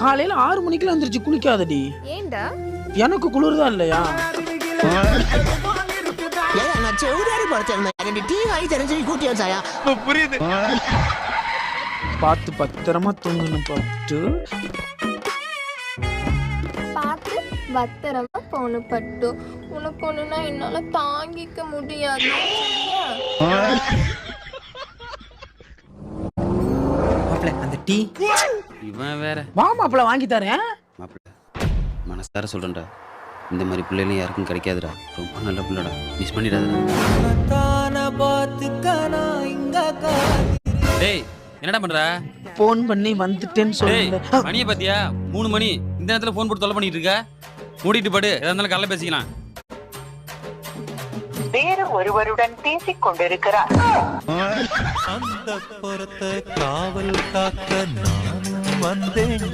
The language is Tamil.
காலையில 6 மணிக்கெல்லாம் எந்திரிச்சு குளிக்காதடி. ஏன்டா? எனக்கு குளிர்தா இல்லையா? நான் செவுடாரி படுத்திருந்தேன். 2 டீ வாங்கி தெரிஞ்சு கூட்டி வச்சாயா? புரியுது. பார்த்து பத்திரமா தூங்கணும் பட்டு. பார்த்து பத்திரமா போன பட்டு. உனக்கு ஒண்ணுனா என்னால தாங்கிக்க முடியாது. மாப்ள அந்த டீ. இவன் வேற. வா மாப்பிள்ள வாங்கி தரேன். மாப்பிள்ள மனசார சொல்றேன்டா, இந்த மாதிரி பிள்ளைகளும் யாருக்கும் கிடைக்காதுடா. ரொம்ப நல்ல பிள்ளைடா, மிஸ் பண்ணிடாதடா. டேய் என்னடா பண்ற? போன் பண்ணி வந்துட்டேன்னு டேய் சொல்லுங்க. மணியை பாத்தியா? 3 மணி. இந்த நேரத்துல போன் போட்டு தொலை பண்ணிட்டு இருக்க. மூடிட்டு படு, எதா இருந்தாலும் காலைல பேசிக்கலாம். வேறு ஒருவருடன் பேசிக் கொண்டிருக்கிறார். அந்த புறத்தை காவல் காக்க நானும் வந்தேன்.